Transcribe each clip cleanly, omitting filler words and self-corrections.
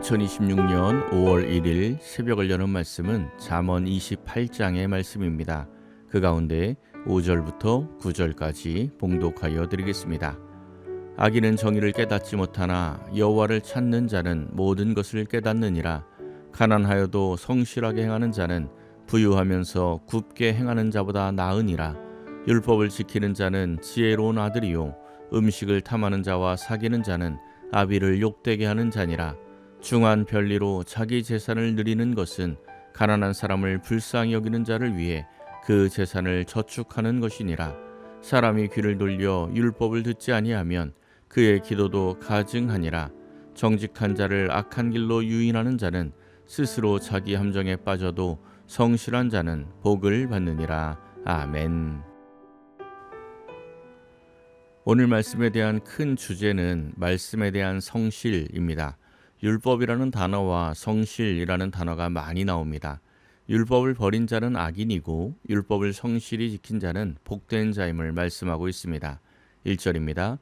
2026년 5월 1일 새벽을 여는 말씀은 잠언 28장의 말씀입니다. 그 가운데 5절부터 9절까지 봉독하여 드리겠습니다. 악인은 정의를 깨닫지 못하나 여호와를 찾는 자는 모든 것을 깨닫느니라. 가난하여도 성실하게 행하는 자는 부유하면서 굽게 행하는 자보다 나으니라. 율법을 지키는 자는 지혜로운 아들이요 음식을 탐하는 자와 사귀는 자는 아비를 욕되게 하는 자니라. 중한 별리로 자기 재산을 누리는 것은 가난한 사람을 불쌍히 여기는 자를 위해 그 재산을 저축하는 것이니라. 사람이 귀를 돌려 율법을 듣지 아니하면 그의 기도도 가증하니라. 정직한 자를 악한 길로 유인하는 자는 스스로 자기 함정에 빠져도 성실한 자는 복을 받느니라. 아멘. 오늘 말씀에 대한 큰 주제는 말씀에 대한 성실입니다. 율법이라는 단어와 성실이라는 단어가 많이 나옵니다. 율법을 버린 자는 악인이고 율법을 성실히 지킨 자는 복된 자임을 말씀하고 있습니다. 1절입니다.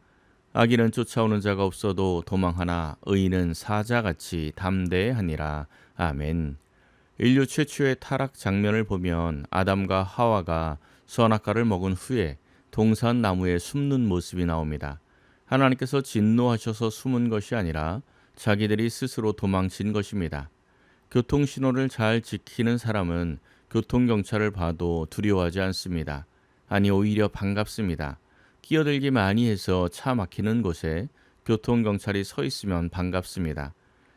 악인은 쫓아오는 자가 없어도 도망하나 의인은 사자같이 담대하니라. 아멘. 인류 최초의 타락 장면을 보면 아담과 하와가 선악과를 먹은 후에 동산 나무에 숨는 모습이 나옵니다. 하나님께서 진노하셔서 숨은 것이 아니라 자기들이 스스로 도망친 것입니다. 교통신호를 잘 지키는 사람은 교통경찰을 봐도 두려워하지 않습니다. 아니, 오히려 반갑습니다. 끼어들기 많이 해서 차 막히는 곳에 교통경찰이 서 있으면 반갑습니다.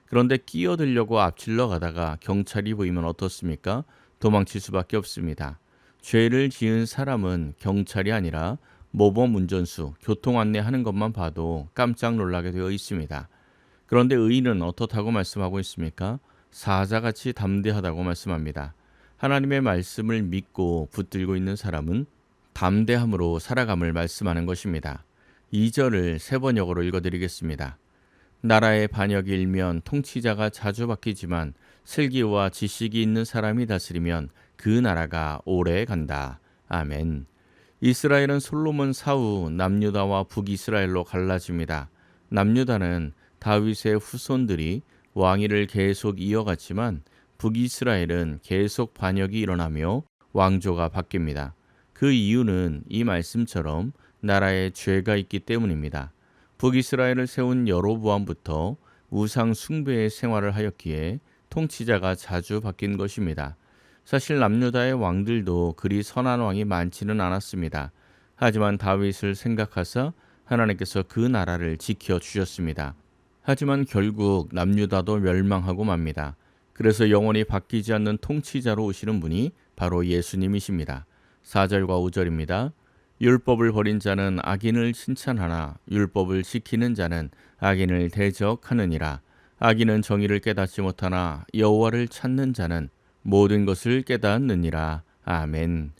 그런데 끼어들려고 앞질러 가다가 경찰이 보이면 어떻습니까? 도망칠 수밖에 없습니다. 죄를 지은 사람은 경찰이 아니라 모범 운전수, 교통 안내하는 것만 봐도 깜짝 놀라게 되어 있습니다. 그런데 의인은 어떻다고 말씀하고 있습니까? 사자같이 담대하다고 말씀합니다. 하나님의 말씀을 믿고 붙들고 있는 사람은 담대함으로 살아감을 말씀하는 것입니다. 2절을 세 번역으로 읽어드리겠습니다. 나라의 반역이 일면 통치자가 자주 바뀌지만 슬기와 지식이 있는 사람이 다스리면 그 나라가 오래 간다. 아멘. 이스라엘은 솔로몬 사후 남유다와 북이스라엘로 갈라집니다. 남유다는 다윗의 후손들이 왕위를 계속 이어갔지만 북이스라엘은 계속 반역이 일어나며 왕조가 바뀝니다. 그 이유는 이 말씀처럼 나라에 죄가 있기 때문입니다. 북이스라엘을 세운 여로보암부터 우상 숭배의 생활을 하였기에 통치자가 자주 바뀐 것입니다. 사실 남유다의 왕들도 그리 선한 왕이 많지는 않았습니다. 하지만 다윗을 생각하사 하나님께서 그 나라를 지켜주셨습니다. 하지만 결국 남유다도 멸망하고 맙니다. 그래서 영원히 바뀌지 않는 통치자로 오시는 분이 바로 예수님이십니다. 4절과 5절입니다. 율법을 버린 자는 악인을 칭찬하나 율법을 지키는 자는 악인을 대적하느니라. 악인은 정의를 깨닫지 못하나 여호와를 찾는 자는 모든 것을 깨닫느니라. 아멘.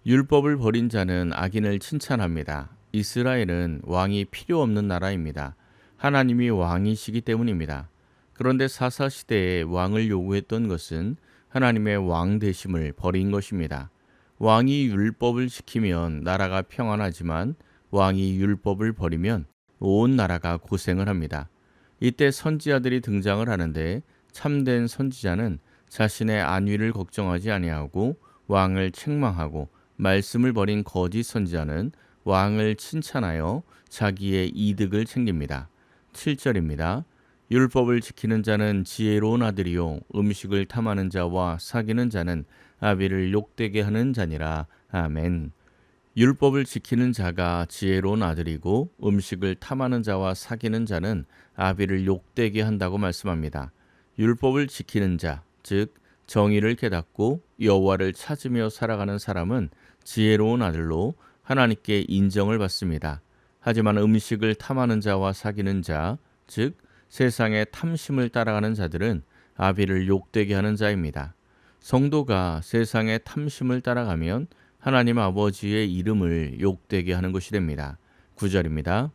율법을 버린 자는 악인을 칭찬합니다. 이스라엘은 왕이 필요 없는 나라입니다. 하나님이 왕이시기 때문입니다. 그런데 사사시대에 왕을 요구했던 것은 하나님의 왕 되심을 버린 것입니다. 왕이 율법을 지키면 나라가 평안하지만 왕이 율법을 버리면 온 나라가 고생을 합니다. 이때 선지자들이 등장을 하는데 참된 선지자는 자신의 안위를 걱정하지 아니하고 왕을 책망하고 말씀을 버린 거짓 선지자는 왕을 칭찬하여 자기의 이득을 챙깁니다. 7절입니다. 율법을 지키는 자는 지혜로운 아들이요 음식을 탐하는 자와 사귀는 자는 아비를 욕되게 하는 자니라. 아멘. 율법을 지키는 자가 지혜로운 아들이고 음식을 탐하는 자와 사귀는 자는 아비를 욕되게 한다고 말씀합니다. 율법을 지키는 자, 즉 정의를 깨닫고 여호와를 찾으며 살아가는 사람은 지혜로운 아들로 하나님께 인정을 받습니다. 하지만 음식을 탐하는 자와 사귀는 자, 즉 세상의 탐심을 따라가는 자들은 아비를 욕되게 하는 자입니다. 성도가 세상의 탐심을 따라가면 하나님 아버지의 이름을 욕되게 하는 것이 됩니다. 9절입니다.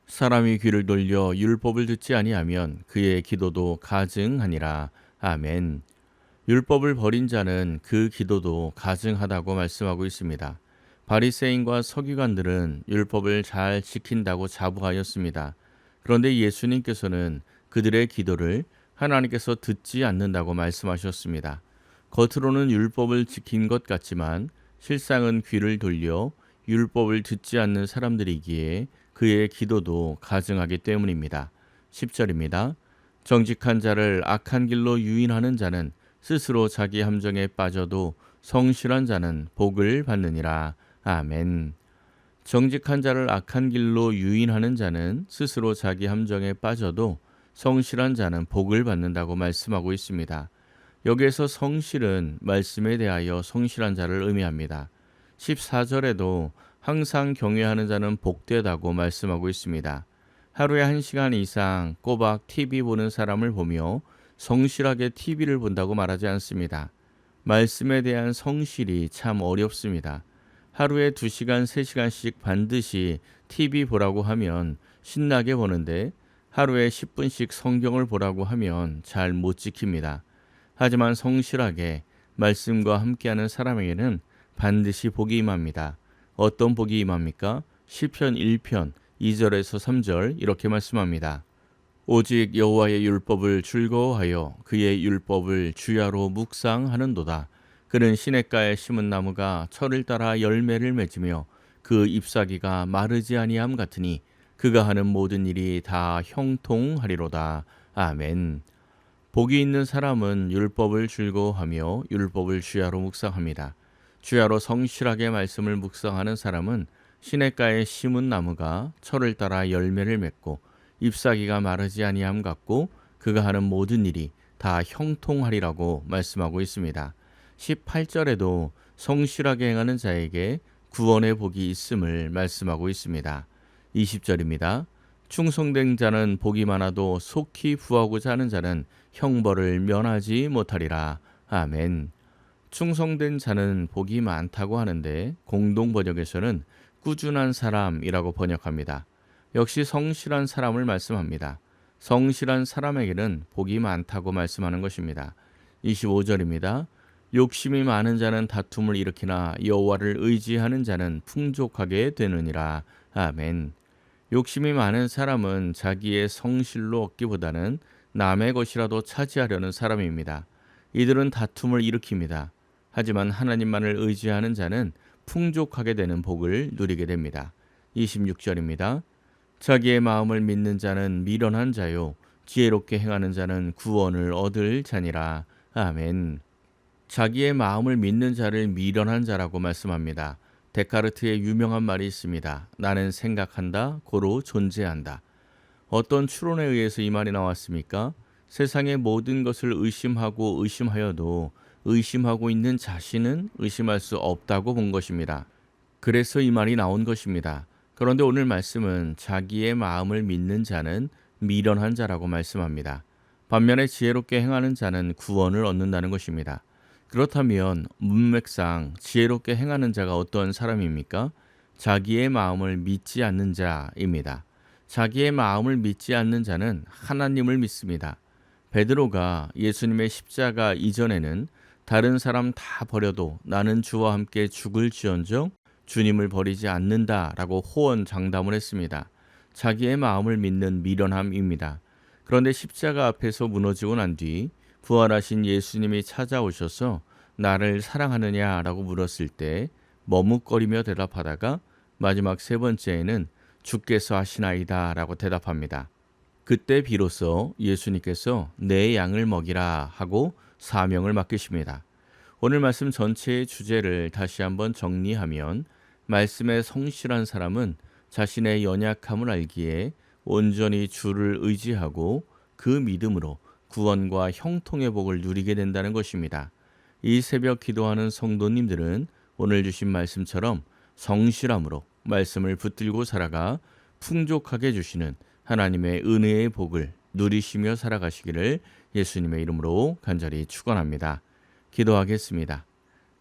사람이 귀를 돌려 율법을 듣지 아니하면 그의 기도도 가증하니라. 아멘. 율법을 버린 자는 그 기도도 가증하다고 말씀하고 있습니다. 바리새인과 서기관들은 율법을 잘 지킨다고 자부하였습니다. 그런데 예수님께서는 그들의 기도를 하나님께서 듣지 않는다고 말씀하셨습니다. 겉으로는 율법을 지킨 것 같지만 실상은 귀를 돌려 율법을 듣지 않는 사람들이기에 그의 기도도 가증하기 때문입니다. 10절입니다. 정직한 자를 악한 길로 유인하는 자는 스스로 자기 함정에 빠져도 성실한 자는 복을 받느니라. 아멘. 정직한 자를 악한 길로 유인하는 자는 스스로 자기 함정에 빠져도 성실한 자는 복을 받는다고 말씀하고 있습니다. 여기에서 성실은 말씀에 대하여 성실한 자를 의미합니다. 14절에도 항상 경외하는 자는 복되다고 말씀하고 있습니다. 하루에 1시간 이상 꼬박 TV 보는 사람을 보며 성실하게 TV를 본다고 말하지 않습니다. 말씀에 대한 성실이 참 어렵습니다. 하루에 2시간, 3시간씩 반드시 TV 보라고 하면 신나게 보는데 하루에 10분씩 성경을 보라고 하면 잘 못 지킵니다. 하지만 성실하게 말씀과 함께하는 사람에게는 반드시 복이 임합니다. 어떤 복이 임합니까? 시편 1편 2절에서 3절 이렇게 말씀합니다. 오직 여호와의 율법을 즐거워하여 그의 율법을 주야로 묵상하는도다. 그는 시냇가에 심은 나무가 철을 따라 열매를 맺으며 그 잎사귀가 마르지 아니함 같으니 그가 하는 모든 일이 다 형통하리로다. 아멘. 복이 있는 사람은 율법을 즐거워하며 율법을 주야로 묵상합니다. 주야로 성실하게 말씀을 묵상하는 사람은 시냇가에 심은 나무가 철을 따라 열매를 맺고 잎사귀가 마르지 아니함 같고 그가 하는 모든 일이 다 형통하리라고 말씀하고 있습니다. 18절에도 성실하게 행하는 자에게 구원의 복이 있음을 말씀하고 있습니다. 20절입니다. 충성된 자는 복이 많아도 속히 구하고자 하는 자는 형벌을 면하지 못하리라. 아멘. 충성된 자는 복이 많다고 하는데 공동 번역에서는 꾸준한 사람이라고 번역합니다. 역시 성실한 사람을 말씀합니다. 성실한 사람에게는 복이 많다고 말씀하는 것입니다. 25절입니다. 욕심이 많은 자는 다툼을 일으키나 여호와를 의지하는 자는 풍족하게 되느니라. 아멘. 욕심이 많은 사람은 자기의 성실로 얻기보다는 남의 것이라도 차지하려는 사람입니다. 이들은 다툼을 일으킵니다. 하지만 하나님만을 의지하는 자는 풍족하게 되는 복을 누리게 됩니다. 26절입니다. 자기의 마음을 믿는 자는 미련한 자요 지혜롭게 행하는 자는 구원을 얻을 자니라. 아멘. 자기의 마음을 믿는 자를 미련한 자라고 말씀합니다. 데카르트의 유명한 말이 있습니다. 나는 생각한다, 고로 존재한다. 어떤 추론에 의해서 이 말이 나왔습니까? 세상의 모든 것을 의심하고 의심하여도 의심하고 있는 자신은 의심할 수 없다고 본 것입니다. 그래서 이 말이 나온 것입니다. 그런데 오늘 말씀은 자기의 마음을 믿는 자는 미련한 자라고 말씀합니다. 반면에 지혜롭게 행하는 자는 구원을 얻는다는 것입니다. 그렇다면 문맥상 지혜롭게 행하는 자가 어떤 사람입니까? 자기의 마음을 믿지 않는 자입니다. 자기의 마음을 믿지 않는 자는 하나님을 믿습니다. 베드로가 예수님의 십자가 이전에는 다른 사람 다 버려도 나는 주와 함께 죽을지언정 주님을 버리지 않는다라고 호언장담을 했습니다. 자기의 마음을 믿는 미련함입니다. 그런데 십자가 앞에서 무너지고 난 뒤 부활하신 예수님이 찾아오셔서 나를 사랑하느냐라고 물었을 때 머뭇거리며 대답하다가 마지막 3번째에는 주께서 하시나이다라고 대답합니다. 그때 비로소 예수님께서 내 양을 먹이라 하고 사명을 맡기십니다. 오늘 말씀 전체의 주제를 다시 한번 정리하면 말씀에 성실한 사람은 자신의 연약함을 알기에 온전히 주를 의지하고 그 믿음으로 구원과 형통의 복을 누리게 된다는 것입니다. 이 새벽 기도하는 성도님들은 오늘 주신 말씀처럼 성실함으로 말씀을 붙들고 살아가 풍족하게 주시는 하나님의 은혜의 복을 누리시며 살아가시기를 예수님의 이름으로 간절히 축원합니다. 기도하겠습니다.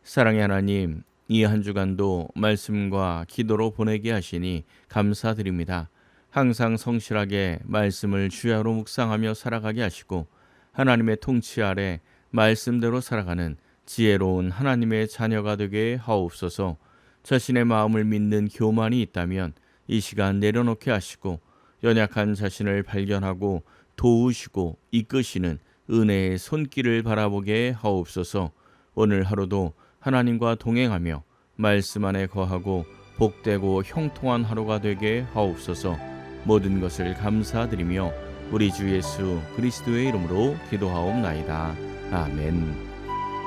사랑의 하나님, 이 한 주간도 말씀과 기도로 보내게 하시니 감사드립니다. 항상 성실하게 말씀을 주야로 묵상하며 살아가게 하시고 하나님의 통치 아래 말씀대로 살아가는 지혜로운 하나님의 자녀가 되게 하옵소서. 자신의 마음을 믿는 교만이 있다면 이 시간 내려놓게 하시고 연약한 자신을 발견하고 도우시고 이끄시는 은혜의 손길을 바라보게 하옵소서. 오늘 하루도 하나님과 동행하며 말씀 안에 거하고 복되고 형통한 하루가 되게 하옵소서. 모든 것을 감사드리며 우리 주 예수 그리스도의 이름으로 기도하옵나이다. 아멘.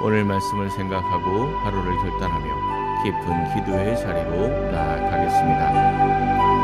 오늘 말씀을 생각하고 하루를 결단하며 깊은 기도의 자리로 나아가겠습니다.